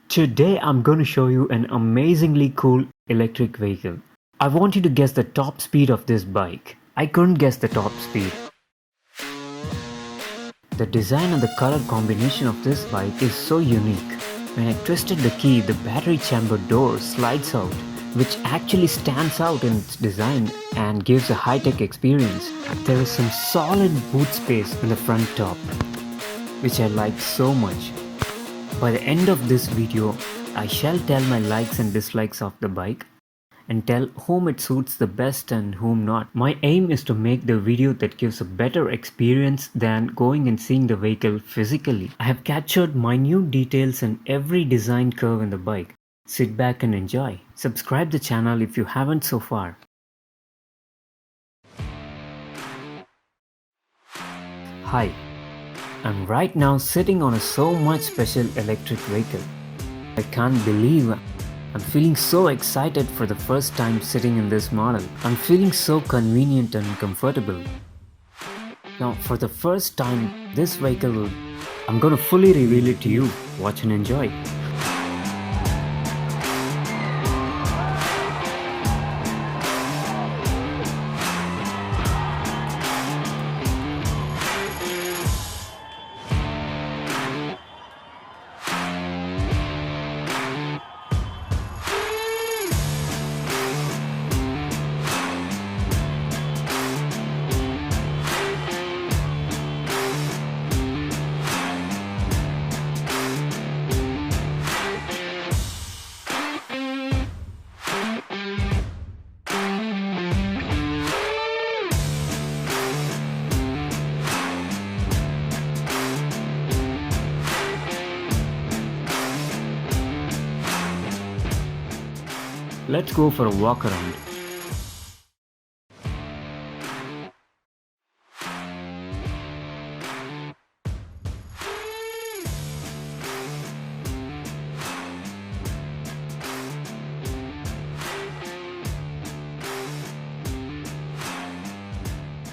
Today I'm going to show you an amazingly cool electric vehicle. I want you to guess the top speed of this bike. I couldn't guess the top speed. The design and the color combination of this bike is so unique. When I twisted the key, the battery chamber door slides out, which actually stands out in its design and gives a high-tech experience. There is some solid boot space in the front top, which I like so much. By the end of this video, I shall tell my likes and dislikes of the bike and tell whom it suits the best and whom not. My aim is to make the video that gives a better experience than going and seeing the vehicle physically. I have captured minute details and every design curve in the bike. Sit back and enjoy. Subscribe the channel if you haven't so far. Hi. I'm right now sitting on a so much special electric vehicle. I can't believe I'm feeling so excited for the first time sitting in this model. I'm feeling so convenient and comfortable. Now for the first time this vehicle, I'm gonna fully reveal it to you. Watch and enjoy. Let's go for a walk around.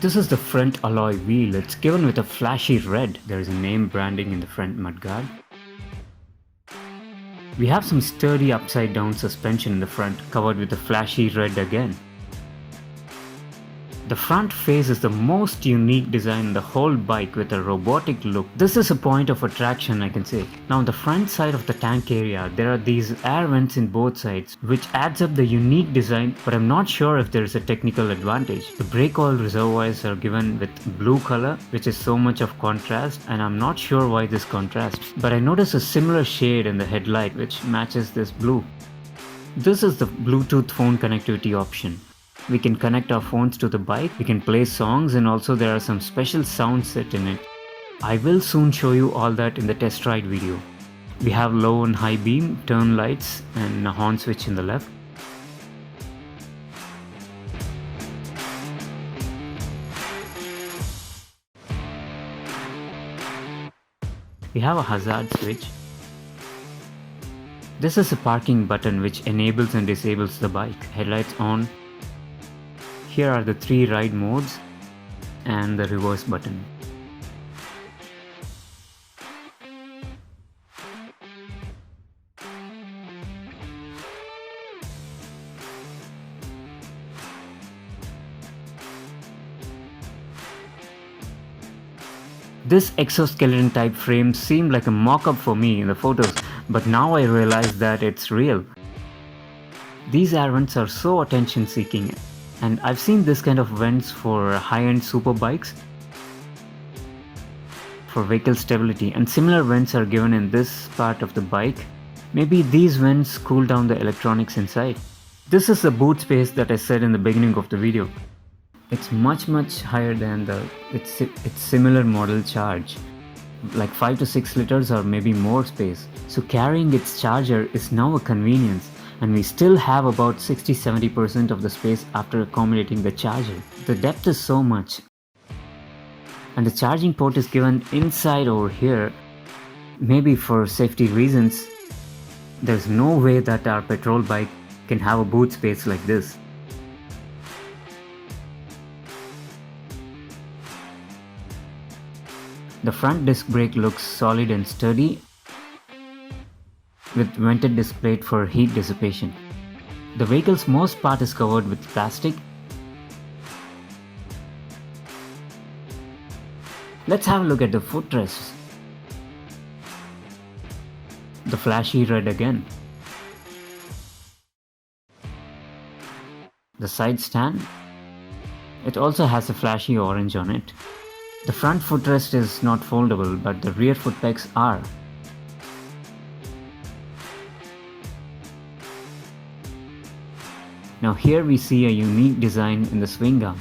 This is the front alloy wheel. It's given with a flashy red. There is a name branding in the front mudguard. We have some sturdy upside down suspension in the front, covered with a flashy red again. The front face is the most unique design in the whole bike with a robotic look. This is a point of attraction, I can say. Now on the front side of the tank area, there are these air vents in both sides, which adds up the unique design, but I'm not sure if there is a technical advantage. The brake oil reservoirs are given with blue color, which is so much of contrast, and I'm not sure why this contrast. But I notice a similar shade in the headlight which matches this blue. This is the Bluetooth phone connectivity option. We can connect our phones to the bike, we can play songs, and also there are some special sounds set in it. I will soon show you all that in the test ride video. We have low and high beam, turn lights, and a horn switch in the left. We have a hazard switch. This is a parking button which enables and disables the bike. Headlights on. Here are the 3 ride modes and the reverse button. This exoskeleton type frame seemed like a mock-up for me in the photos, but now I realize that it's real. These air vents are so attention-seeking. And I've seen this kind of vents for high-end super bikes for vehicle stability, and similar vents are given in this part of the bike. Maybe these vents cool down the electronics inside. This is the boot space that I said in the beginning of the video. It's much higher than its similar model Charge, like 5 to 6 liters or maybe more space. So carrying its charger is now a convenience. And we still have about 60-70% of the space after accommodating the charger. The depth is so much. And the charging port is given inside over here. Maybe for safety reasons. There's no way that our petrol bike can have a boot space like this. The front disc brake looks solid and sturdy. with vented disc plate for heat dissipation. The vehicle's most part is covered with plastic. Let's have a look at the footrests. The flashy red again. The side stand. It also has a flashy orange on it. The front footrest is not foldable, but the rear footpegs are. Now here we see a unique design in the swing arm.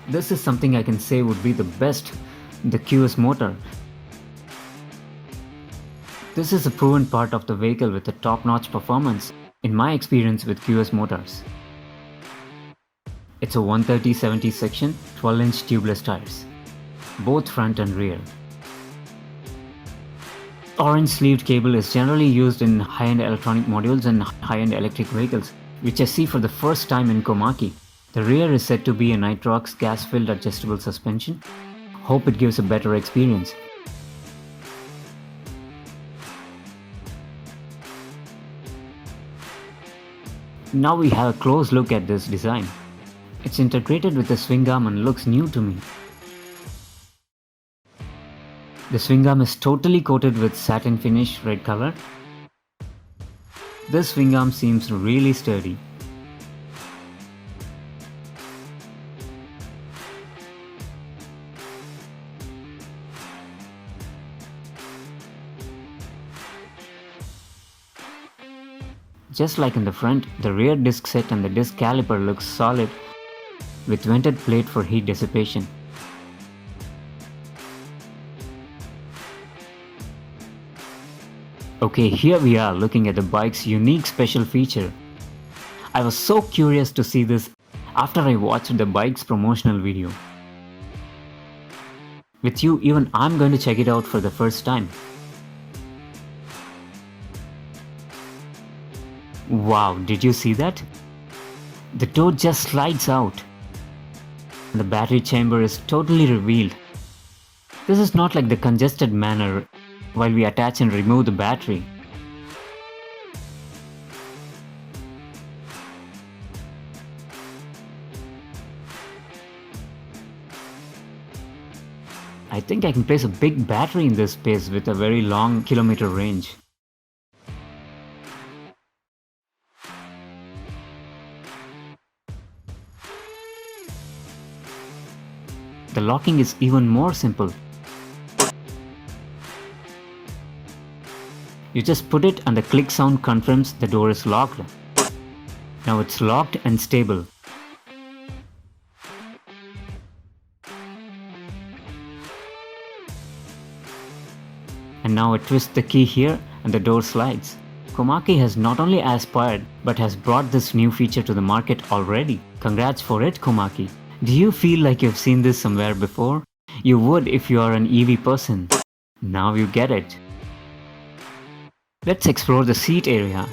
This is something I can say would be the best, the QS motor. This is a proven part of the vehicle with a top-notch performance, in my experience with QS motors. It's a 130/70 section, 12-inch tubeless tires, both front and rear. Orange sleeved cable is generally used in high-end electronic modules and high-end electric vehicles, which I see for the first time in Komaki. The rear is said to be a nitrox gas-filled adjustable suspension. Hope it gives a better experience. Now we have a close look at this design. It's integrated with the swing arm and looks new to me. The swing arm is totally coated with satin finish red color. This swing arm seems really sturdy. Just like in the front, the rear disc set and the disc caliper looks solid with vented plate for heat dissipation. Okay, here we are looking at the bike's unique special feature. I was so curious to see this after I watched the bike's promotional video. With you, even I'm going to check it out for the first time. Wow, did you see that? The door just slides out. The battery chamber is totally revealed. This is not like the congested manner while we attach and remove the battery. I think I can place a big battery in this space with a very long kilometer range. The locking is even more simple. You just put it and the click sound confirms the door is locked. Now it's locked and stable. And now I twist the key here and the door slides. Komaki has not only aspired but has brought this new feature to the market already. Congrats for it, Komaki. Do you feel like you've seen this somewhere before? You would if you are an EV person. Now you get it. Let's explore the seat area.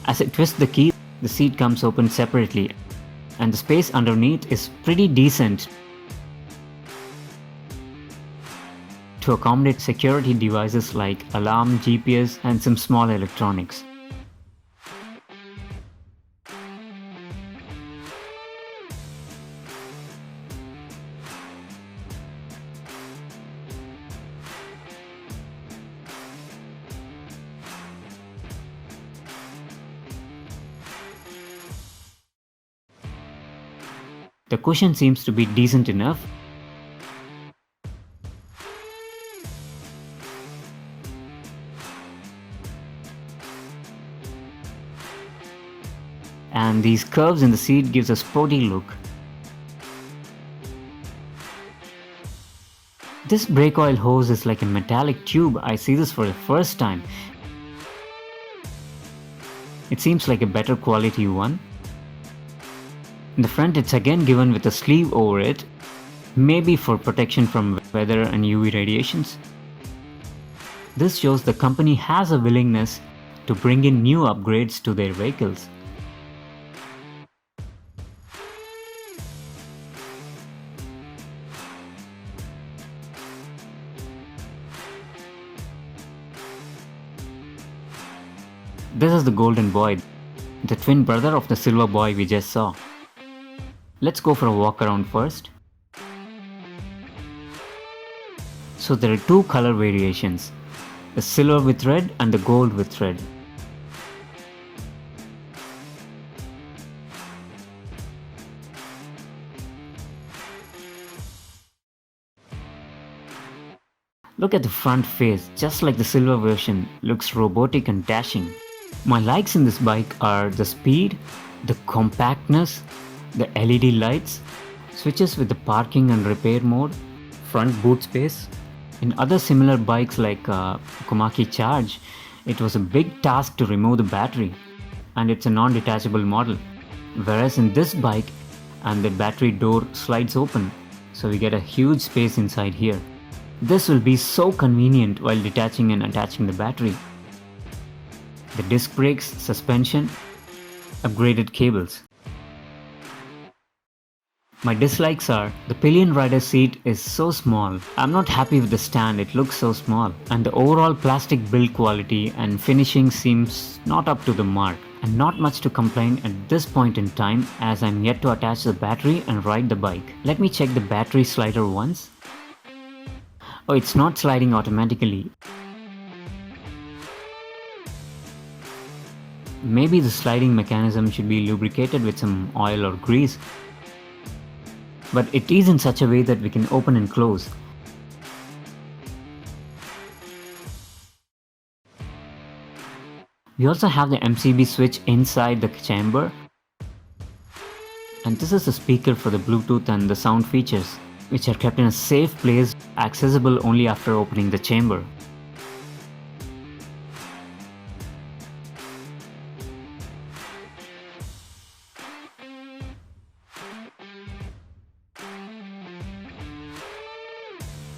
As I twist the key, the seat comes open separately, and the space underneath is pretty decent to accommodate security devices like alarm, GPS, and some small electronics. The cushion seems to be decent enough. And these curves in the seat gives a sporty look. This brake oil hose is like a metallic tube. I see this for the first time. It seems like a better quality one. In the front it's again given with a sleeve over it, maybe for protection from weather and UV radiations. This shows the company has a willingness to bring in new upgrades to their vehicles. This is the golden boy, the twin brother of the silver boy we just saw. Let's go for a walk around first. So there are two color variations, the silver with red and the gold with red. Look at the front face, just like the silver version, looks robotic and dashing. My likes in this bike are the speed, the compactness, the LED lights, switches with the parking and repair mode, front boot space. In other similar bikes like Komaki Charge, it was a big task to remove the battery, and it's a non-detachable model. Whereas in this bike, and the battery door slides open, so we get a huge space inside here. This will be so convenient while detaching and attaching the battery. The disc brakes, suspension, upgraded cables. My dislikes are, the pillion rider seat is so small. I'm not happy with the stand, it looks so small. And the overall plastic build quality and finishing seems not up to the mark. And not much to complain at this point in time, as I'm yet to attach the battery and ride the bike. Let me check the battery slider once. Oh, it's not sliding automatically. Maybe the sliding mechanism should be lubricated with some oil or grease. But it is in such a way that we can open and close. We also have the MCB switch inside the chamber. And this is the speaker for the Bluetooth and the sound features, which are kept in a safe place, accessible only after opening the chamber.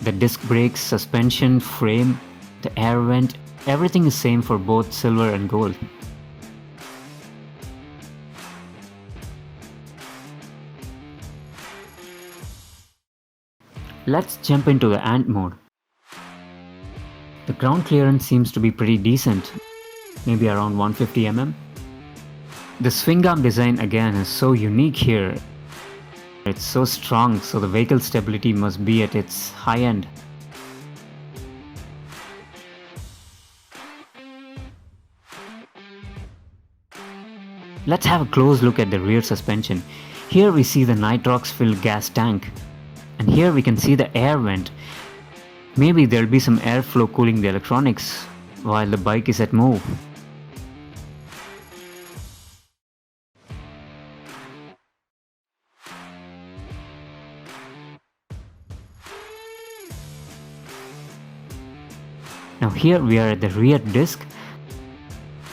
The disc brakes, suspension, frame, the air vent, everything is same for both silver and gold. Let's jump into the ant mode. The ground clearance seems to be pretty decent, maybe around 150 mm. The swing arm design again is so unique here. It's so strong, so the vehicle stability must be at its high end. Let's have a close look at the rear suspension. Here we see the nitrox filled gas tank. And here we can see the air vent. Maybe there will be some airflow cooling the electronics while the bike is at move. Now here we are at the rear disc.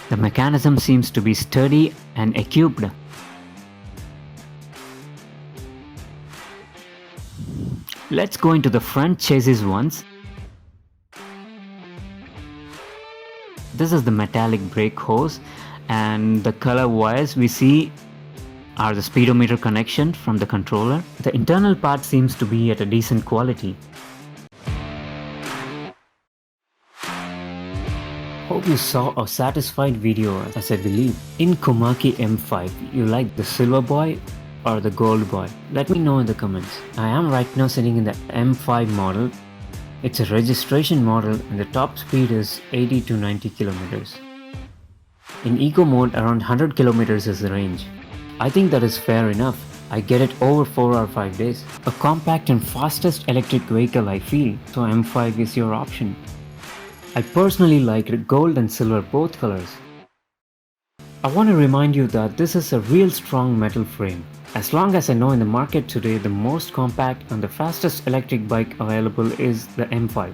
The mechanism seems to be sturdy and equipped. Let's go into the front chassis once. This is the metallic brake hose, and the color wires we see are the speedometer connection from the controller. The internal part seems to be at a decent quality. Hope you saw a satisfied video, as I believe. In Komaki M5, you like the silver boy or the gold boy? Let me know in the comments. I am right now sitting in the M5 model. It's a registration model and the top speed is 80 to 90 kilometers. In eco mode, around 100 kilometers is the range. I think that is fair enough. I get it over 4 or 5 days. A compact and fastest electric vehicle, I feel, so M5 is your option. I personally like gold and silver both colors. I want to remind you that this is a real strong metal frame. As long as I know in the market today, the most compact and the fastest electric bike available is the M5.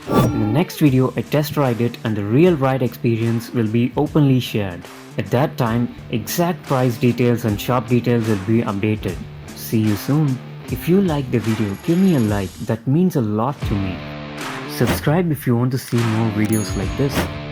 In the next video, I test ride it and the real ride experience will be openly shared. At that time, exact price details and shop details will be updated. See you soon. If you like the video, give me a like, that means a lot to me. Subscribe if you want to see more videos like this.